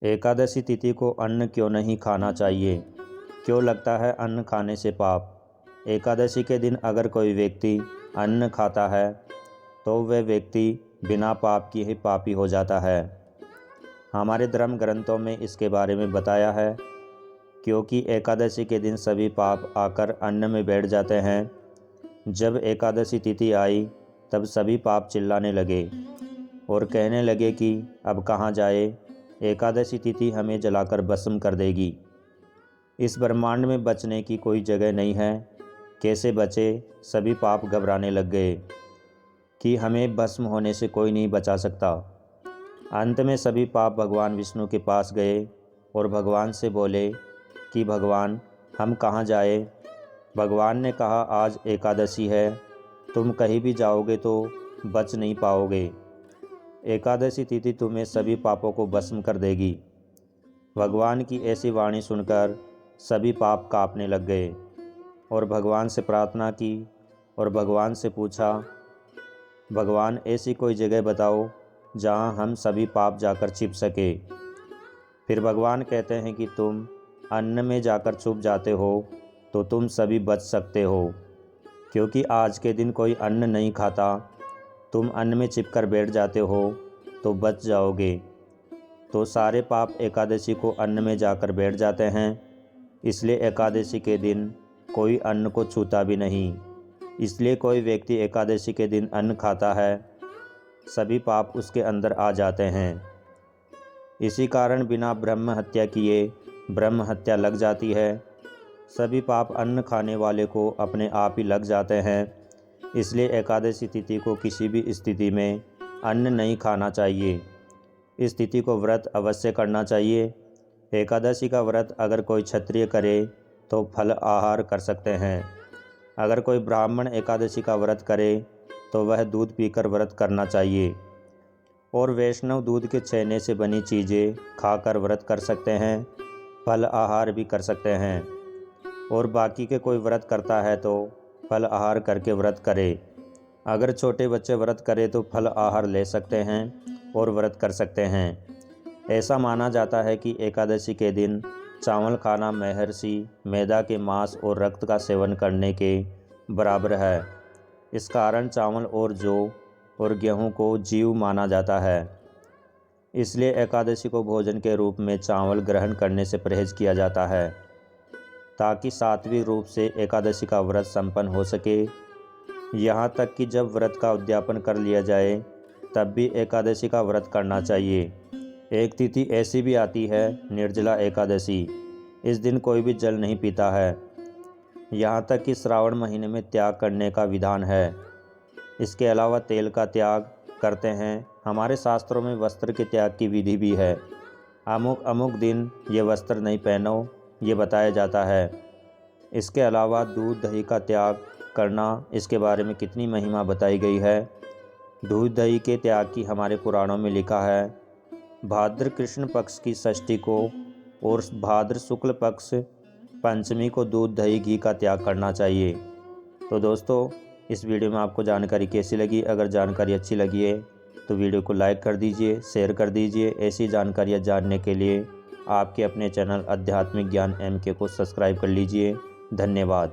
एकादशी तिथि को अन्न क्यों नहीं खाना चाहिए? क्यों लगता है अन्न खाने से पाप? एकादशी के दिन अगर कोई व्यक्ति अन्न खाता है तो वह व्यक्ति बिना पाप की ही पापी हो जाता है। हमारे धर्म ग्रंथों में इसके बारे में बताया है, क्योंकि एकादशी के दिन सभी पाप आकर अन्न में बैठ जाते हैं। जब एकादशी तिथि आई तब सभी पाप चिल्लाने लगे और कहने लगे कि अब कहाँ जाए, एकादशी तिथि हमें जलाकर भस्म कर देगी। इस ब्रह्मांड में बचने की कोई जगह नहीं है, कैसे बचे? सभी पाप घबराने लग गए कि हमें भस्म होने से कोई नहीं बचा सकता। अंत में सभी पाप भगवान विष्णु के पास गए और भगवान से बोले कि भगवान, हम कहाँ जाए? भगवान ने कहा, आज एकादशी है, तुम कहीं भी जाओगे तो बच नहीं पाओगे। एकादशी तिथि तुम्हें सभी पापों को भस्म कर देगी। भगवान की ऐसी वाणी सुनकर सभी पाप कांपने लग गए और भगवान से प्रार्थना की और भगवान से पूछा, भगवान ऐसी कोई जगह बताओ जहां हम सभी पाप जाकर छिप सके। फिर भगवान कहते हैं कि तुम अन्न में जाकर छुप जाते हो तो तुम सभी बच सकते हो, क्योंकि आज के दिन कोई अन्न नहीं खाता, तुम अन्न में छिपकर बैठ जाते हो तो बच जाओगे। तो सारे पाप एकादशी को अन्न में जाकर बैठ जाते हैं, इसलिए एकादशी के दिन कोई अन्न को छूता भी नहीं। इसलिए कोई व्यक्ति एकादशी के दिन अन्न खाता है, सभी पाप उसके अंदर आ जाते हैं। इसी कारण बिना ब्रह्म हत्या किए ब्रह्म हत्या लग जाती है। सभी पाप अन्न खाने वाले को अपने आप ही लग जाते हैं। इसलिए एकादशी तिथि को किसी भी स्थिति में अन्न नहीं खाना चाहिए। इस तिथि को व्रत अवश्य करना चाहिए। एकादशी का व्रत अगर कोई क्षत्रिय करे तो फल आहार कर सकते हैं। अगर कोई ब्राह्मण एकादशी का व्रत करे तो वह दूध पीकर व्रत करना चाहिए। और वैष्णव दूध के छेने से बनी चीज़ें खाकर व्रत कर सकते हैं, फल आहार भी कर सकते हैं। और बाकी के कोई व्रत करता है तो फल आहार करके व्रत करे। अगर छोटे बच्चे व्रत करें तो फल आहार ले सकते हैं और व्रत कर सकते हैं। ऐसा माना जाता है कि एकादशी के दिन चावल खाना महर्षि मैदा के मांस और रक्त का सेवन करने के बराबर है। इस कारण चावल और जौ और गेहूं को जीव माना जाता है। इसलिए एकादशी को भोजन के रूप में चावल ग्रहण करने से परहेज किया जाता है, ताकि सात्विक रूप से एकादशी का व्रत संपन्न हो सके। यहाँ तक कि जब व्रत का उद्यापन कर लिया जाए तब भी एकादशी का व्रत करना चाहिए। एक तिथि ऐसी भी आती है, निर्जला एकादशी। इस दिन कोई भी जल नहीं पीता है। यहाँ तक कि श्रावण महीने में त्याग करने का विधान है। इसके अलावा तेल का त्याग करते हैं। हमारे शास्त्रों में वस्त्र के त्याग की विधि भी है। अमुक अमुक दिन ये वस्त्र नहीं पहनो, ये बताया जाता है। इसके अलावा दूध दही का त्याग करना, इसके बारे में कितनी महिमा बताई गई है। दूध दही के त्याग की हमारे पुराणों में लिखा है, भाद्र कृष्ण पक्ष की षष्ठी को और भाद्र शुक्ल पक्ष पंचमी को दूध दही घी का त्याग करना चाहिए। तो दोस्तों, इस वीडियो में आपको जानकारी कैसी लगी? अगर जानकारी अच्छी लगी है तो वीडियो को लाइक कर दीजिए, शेयर कर दीजिए। ऐसी जानकारियाँ जानने के लिए आपके अपने चैनल आध्यात्मिक ज्ञान MK को सब्सक्राइब कर लीजिए। धन्यवाद।